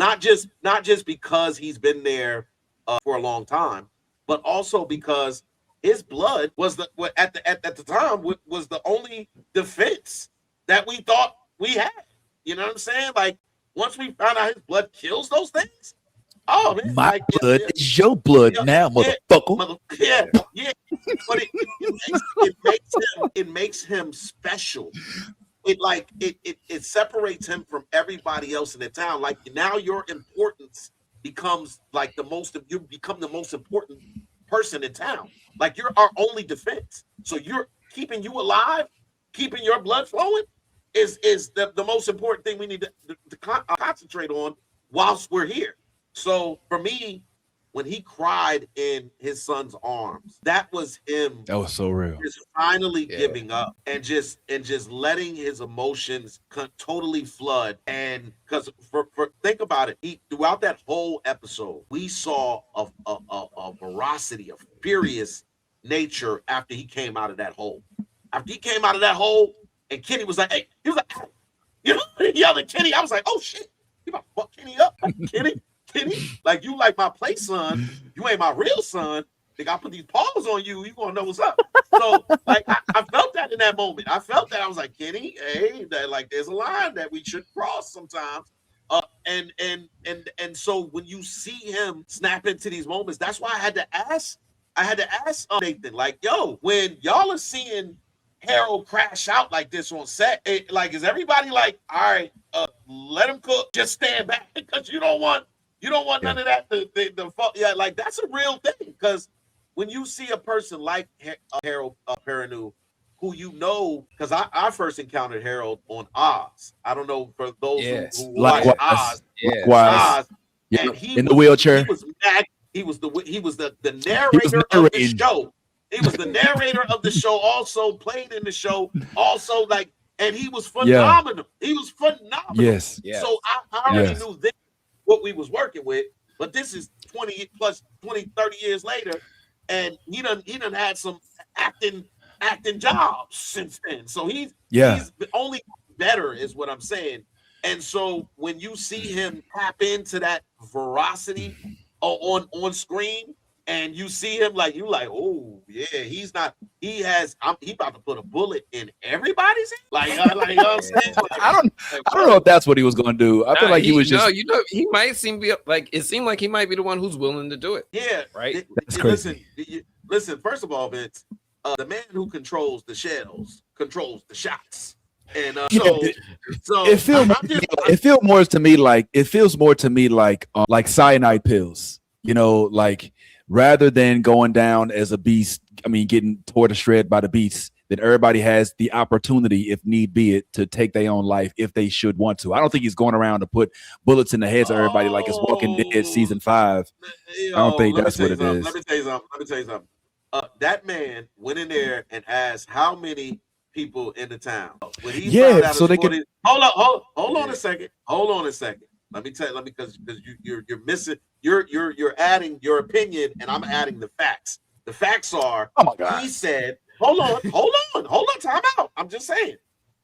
not just because he's been there for a long time, but also because his blood was at the time was the only defense that we thought we had. You know what I'm saying? Like once we found out his blood kills those things, oh man, My like blood is your blood now, yeah, motherfucker. yeah. But it makes him special. It separates him from everybody else in the town. Like now your importance becomes like you become the most important person in town. Like you're our only defense. So you're keeping you alive, keeping your blood flowing is the most important thing we need to concentrate on whilst we're here. So for me, when he cried in his son's arms, that was him That was so real. just finally giving up and just letting his emotions totally flood. And because for think about it, throughout that whole episode we saw a ferocity, a furious nature after he came out of that hole. After he came out of that hole and Kenny was like, hey, he was like, he yelled at Kenny. I was like, oh shit, you about to fuck Kenny up. Kenny, like you like my play son, you ain't my real son. Think I put these paws on you, you gonna know what's up. So like I felt that in that moment. I felt that. I was like, Kenny, hey, that like there's a line that we should cross sometimes. And so when you see him snap into these moments, that's why I had to ask Nathan, like, yo, when y'all are seeing Harold crash out like this on set, like is everybody like, all right, let him cook, just stand back because you don't want none of that. Like that's a real thing because when you see a person like Harold Perrineau, who because I first encountered Harold on Oz. I don't know for those who watch Oz. Likewise. Oz, and he in the wheelchair. He was mad. He was the narrator of the show. He was the narrator of the show. Also played in the show. Also and he was phenomenal. He was phenomenal. Yes. So I already knew this what we was working with, but this is 20, 30 years later, and he done had some acting jobs since then. So he's only better is what I'm saying. And so when you see him tap into that veracity on screen, and you see him like oh yeah, he about to put a bullet in everybody's head. Like you know what I'm saying? I don't know if that's what he was going to do. I feel like he was just he might seem like it seemed like he might be the one who's willing to do it. Yeah, right. That's crazy. Listen. First of all, Vince, the man who controls the shells controls the shots. And so it feels more to me like cyanide pills. You know, like rather than going down as a beast, I mean, getting tore to shred by the beast, that everybody has the opportunity, if need be it, to take their own life if they should want to. I don't think he's going around to put bullets in the heads of everybody like it's Walking Dead season 5. I don't think that's what it is. Let me tell you something. That man went in there and asked how many people in the town. When he found out so they could hold on a second. Let me because you're missing. You're adding your opinion, and I'm adding the facts. The facts are, oh my God. He said, hold on, time out. I'm just saying.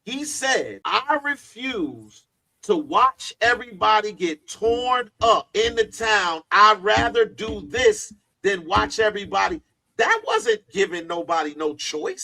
He said, I refuse to watch everybody get torn up in the town. I'd rather do this than watch everybody. That wasn't giving nobody no choice.